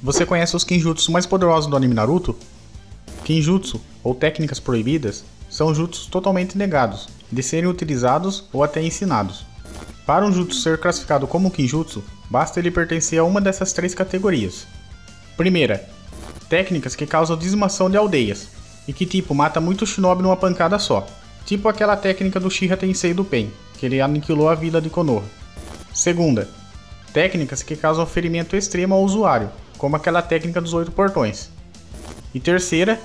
Você conhece os Kenjutsu mais poderosos do anime Naruto? Kenjutsu, ou técnicas proibidas, são jutsus totalmente negados de serem utilizados ou até ensinados. Para um jutsu ser classificado como Kenjutsu, basta ele pertencer a uma dessas três categorias. Primeira, técnicas que causam dizimação de aldeias, e que tipo mata muito shinobi numa pancada só, tipo aquela técnica do Uchiha Tensei do Pen, que ele aniquilou a vila de Konoha. Segunda, técnicas que causam ferimento extremo ao usuário, como aquela técnica dos 8 portões. E terceira,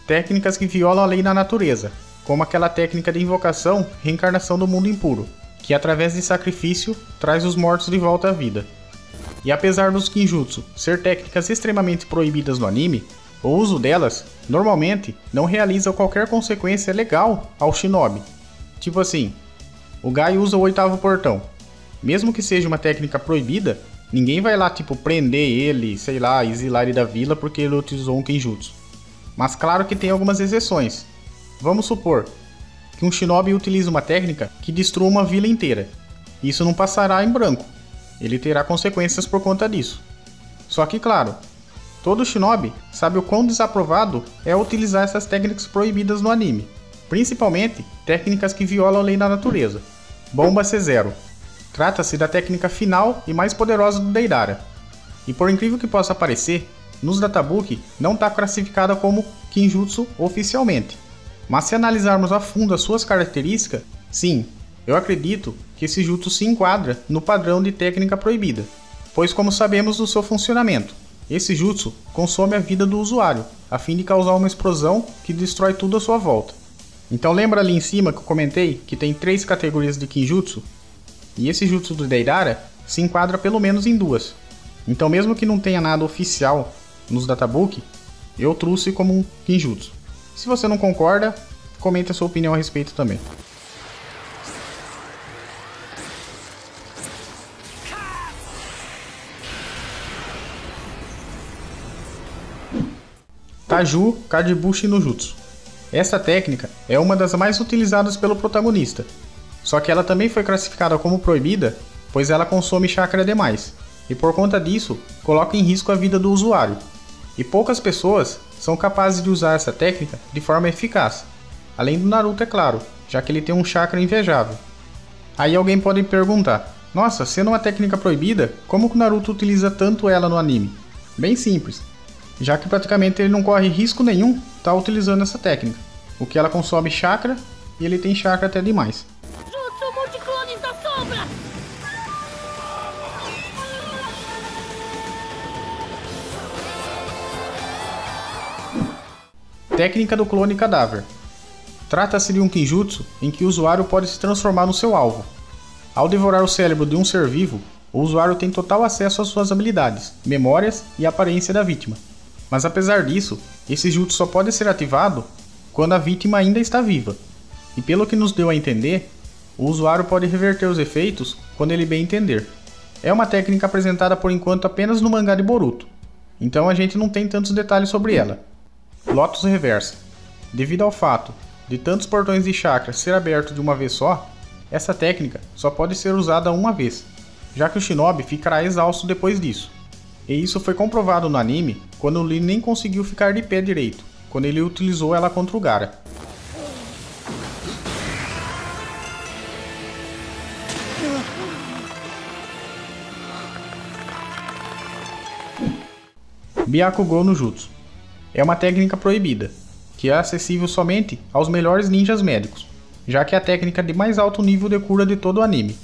técnicas que violam a lei da natureza, como aquela técnica de invocação reencarnação do mundo impuro, que através de sacrifício traz os mortos de volta à vida. E apesar dos Kenjutsu ser técnicas extremamente proibidas no anime, o uso delas, normalmente, não realiza qualquer consequência legal ao shinobi. Tipo assim, o Gai usa o 8º portão. Mesmo que seja uma técnica proibida, ninguém vai lá tipo prender ele, sei lá, exilar ele da vila porque ele utilizou um Kenjutsu. Mas claro que tem algumas exceções. Vamos supor que um shinobi utiliza uma técnica que destrua uma vila inteira. Isso não passará em branco. Ele terá consequências por conta disso. Só que claro, todo shinobi sabe o quão desaprovado é utilizar essas técnicas proibidas no anime. Principalmente técnicas que violam a lei da natureza. Bomba C0. Trata-se da técnica final e mais poderosa do Deidara. E por incrível que possa parecer, nos databook não está classificada como Kenjutsu oficialmente. Mas se analisarmos a fundo as suas características, sim, eu acredito que esse jutsu se enquadra no padrão de técnica proibida. Pois como sabemos do seu funcionamento, esse jutsu consome a vida do usuário, a fim de causar uma explosão que destrói tudo à sua volta. Então lembra ali em cima que eu comentei que tem 3 categorias de Kenjutsu? E esse jutsu do Deidara se enquadra pelo menos em 2. Então mesmo que não tenha nada oficial nos databook, eu trouxe como um Kenjutsu. Se você não concorda, comente a sua opinião a respeito também. Taju Kagebushi no Jutsu. Essa técnica é uma das mais utilizadas pelo protagonista. Só que ela também foi classificada como proibida, pois ela consome chakra demais, e por conta disso, coloca em risco a vida do usuário. E poucas pessoas são capazes de usar essa técnica de forma eficaz, além do Naruto, é claro, já que ele tem um chakra invejável. Aí alguém pode perguntar, nossa, sendo uma técnica proibida, como que o Naruto utiliza tanto ela no anime? Bem simples, já que praticamente ele não corre risco nenhum estar utilizando essa técnica, o que ela consome chakra e ele tem chakra até demais. Técnica do clone cadáver. Trata-se de um Kenjutsu em que o usuário pode se transformar no seu alvo. Ao devorar o cérebro de um ser vivo, o usuário tem total acesso às suas habilidades, memórias e aparência da vítima. Mas apesar disso, esse jutsu só pode ser ativado quando a vítima ainda está viva. E pelo que nos deu a entender, o usuário pode reverter os efeitos quando ele bem entender. É uma técnica apresentada por enquanto apenas no mangá de Boruto, então a gente não tem tantos detalhes sobre ela. Lotus Reversa. Devido ao fato de tantos portões de chakra ser abertos de uma vez só, essa técnica só pode ser usada uma vez, já que o shinobi ficará exausto depois disso. E isso foi comprovado no anime quando o Lee nem conseguiu ficar de pé direito, quando ele utilizou ela contra o Gaara. Byakugou no Jutsu. É uma técnica proibida, que é acessível somente aos melhores ninjas médicos, já que é a técnica de mais alto nível de cura de todo o anime.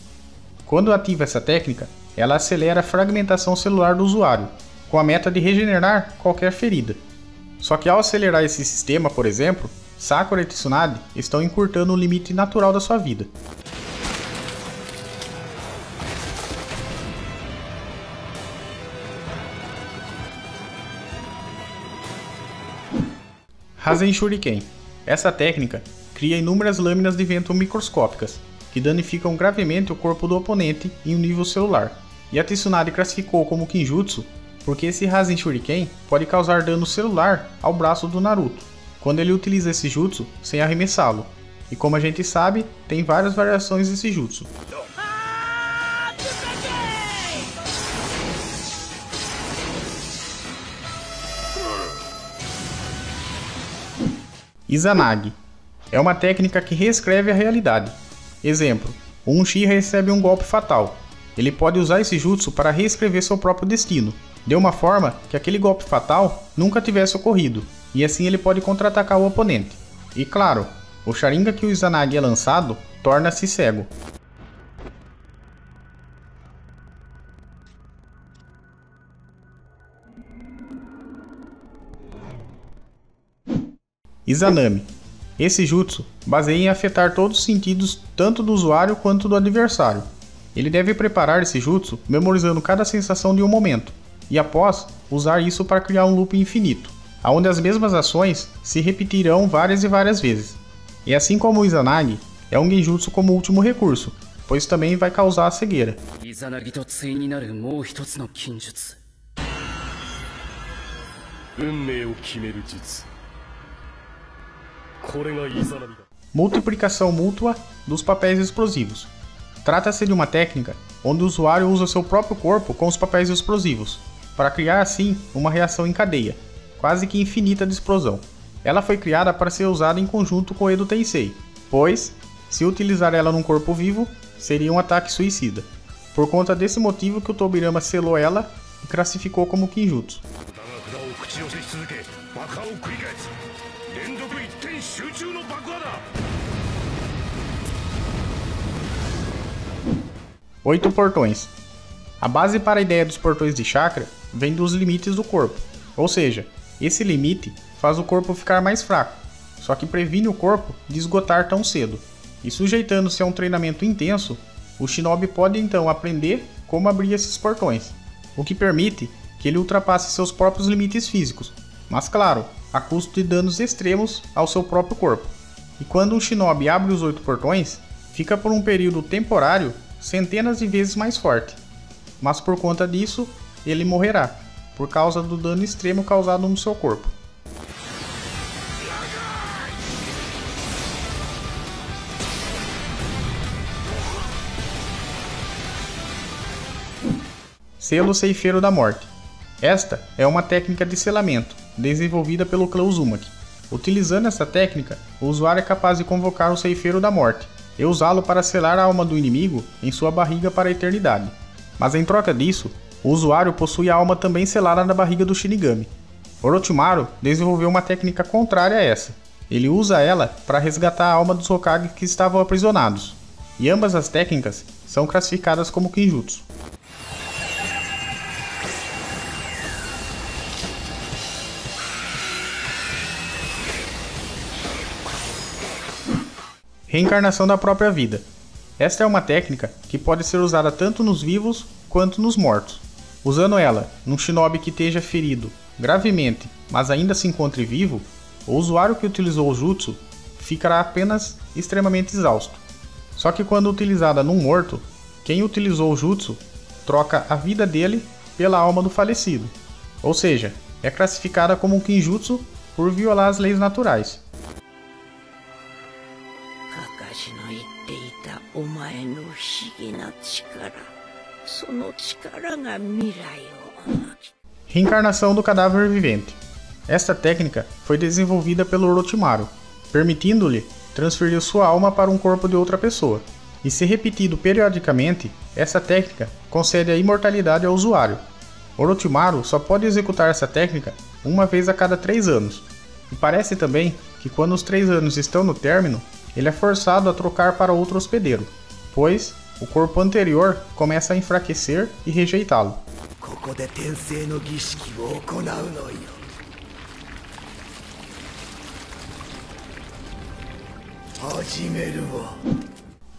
Quando ativa essa técnica, ela acelera a fragmentação celular do usuário, com a meta de regenerar qualquer ferida. Só que ao acelerar esse sistema, por exemplo, Sakura e Tsunade estão encurtando o limite natural da sua vida. Rasen Shuriken. Essa técnica cria inúmeras lâminas de vento microscópicas, que danificam gravemente o corpo do oponente em um nível celular. E a Tsunade classificou como Kenjutsu porque esse Rasen Shuriken pode causar dano celular ao braço do Naruto, quando ele utiliza esse jutsu sem arremessá-lo. E como a gente sabe, tem várias variações desse jutsu. Izanagi. É uma técnica que reescreve a realidade. Exemplo, um Uchi recebe um golpe fatal. Ele pode usar esse jutsu para reescrever seu próprio destino, de uma forma que aquele golpe fatal nunca tivesse ocorrido, e assim ele pode contra-atacar o oponente. E claro, o Sharingan que o Izanagi é lançado torna-se cego. Izanami. Esse jutsu baseia em afetar todos os sentidos tanto do usuário quanto do adversário. Ele deve preparar esse jutsu memorizando cada sensação de um momento, e após usar isso para criar um loop infinito, onde as mesmas ações se repetirão várias e várias vezes. E assim como o Izanagi, é um genjutsu como último recurso, pois também vai causar a cegueira. Multiplicação mútua dos papéis explosivos. Trata-se de uma técnica onde o usuário usa seu próprio corpo com os papéis explosivos, para criar assim uma reação em cadeia, quase que infinita de explosão. Ela foi criada para ser usada em conjunto com o Edo Tensei, pois, se utilizar ela num corpo vivo, seria um ataque suicida. Por conta desse motivo que o Tobirama selou ela e classificou como Kinjutsu. Oito portões. A base para a ideia dos portões de chakra vem dos limites do corpo, ou seja, esse limite faz o corpo ficar mais fraco, só que previne o corpo de esgotar tão cedo. E sujeitando-se a um treinamento intenso, o shinobi pode então aprender como abrir esses portões, o que permite que ele ultrapasse seus próprios limites físicos, mas claro, a custo de danos extremos ao seu próprio corpo. E quando um shinobi abre os 8 portões, fica por um período temporário centenas de vezes mais forte, mas por conta disso, ele morrerá, por causa do dano extremo causado no seu corpo. Selo Ceifeiro da Morte. Esta é uma técnica de selamento, desenvolvida pelo clã Uzumaki. Utilizando essa técnica, o usuário é capaz de convocar o Ceifeiro da Morte e usá-lo para selar a alma do inimigo em sua barriga para a eternidade. Mas em troca disso, o usuário possui a alma também selada na barriga do Shinigami. Orochimaru desenvolveu uma técnica contrária a essa. Ele usa ela para resgatar a alma dos Hokage que estavam aprisionados. E ambas as técnicas são classificadas como Kinjutsu. Reencarnação da própria vida. Esta é uma técnica que pode ser usada tanto nos vivos quanto nos mortos. Usando ela num shinobi que esteja ferido gravemente, mas ainda se encontre vivo, o usuário que utilizou o jutsu ficará apenas extremamente exausto. Só que quando utilizada num morto, quem utilizou o jutsu troca a vida dele pela alma do falecido. Ou seja, é classificada como um Kinjutsu por violar as leis naturais. Reencarnação do cadáver vivente. Esta técnica foi desenvolvida pelo Orochimaru, permitindo-lhe transferir sua alma para um corpo de outra pessoa. E se repetido periodicamente, essa técnica concede a imortalidade ao usuário. Orochimaru só pode executar essa técnica uma vez a cada 3 anos. E parece também que quando os 3 anos estão no término, ele é forçado a trocar para outro hospedeiro, pois o corpo anterior começa a enfraquecer e rejeitá-lo.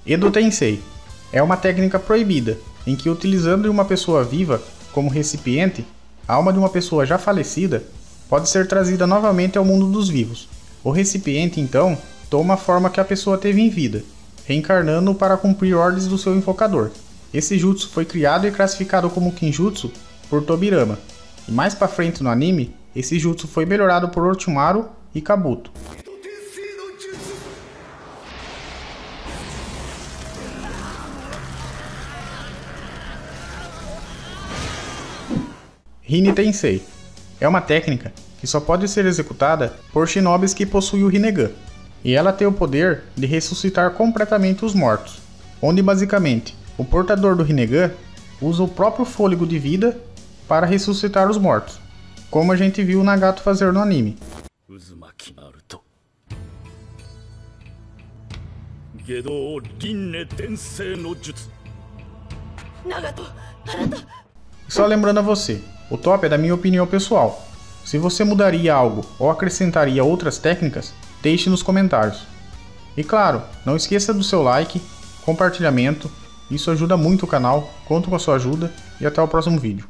Edo Tensei é uma técnica proibida, em que utilizando uma pessoa viva como recipiente, a alma de uma pessoa já falecida pode ser trazida novamente ao mundo dos vivos. O recipiente, então, toma a forma que a pessoa teve em vida, reencarnando para cumprir ordens do seu invocador. Esse jutsu foi criado e classificado como Kinjutsu por Tobirama, e mais pra frente no anime, esse jutsu foi melhorado por Orochimaru e Kabuto. Rin Tensei é uma técnica que só pode ser executada por shinobis que possuem o Rinnegan. E ela tem o poder de ressuscitar completamente os mortos, onde basicamente o portador do Rinnegan usa o próprio fôlego de vida para ressuscitar os mortos, como a gente viu o Nagato fazer no anime. Só lembrando a você, o top é da minha opinião pessoal. Se você mudaria algo ou acrescentaria outras técnicas, deixe nos comentários. E claro, não esqueça do seu like, compartilhamento, isso ajuda muito o canal, conto com a sua ajuda e até o próximo vídeo.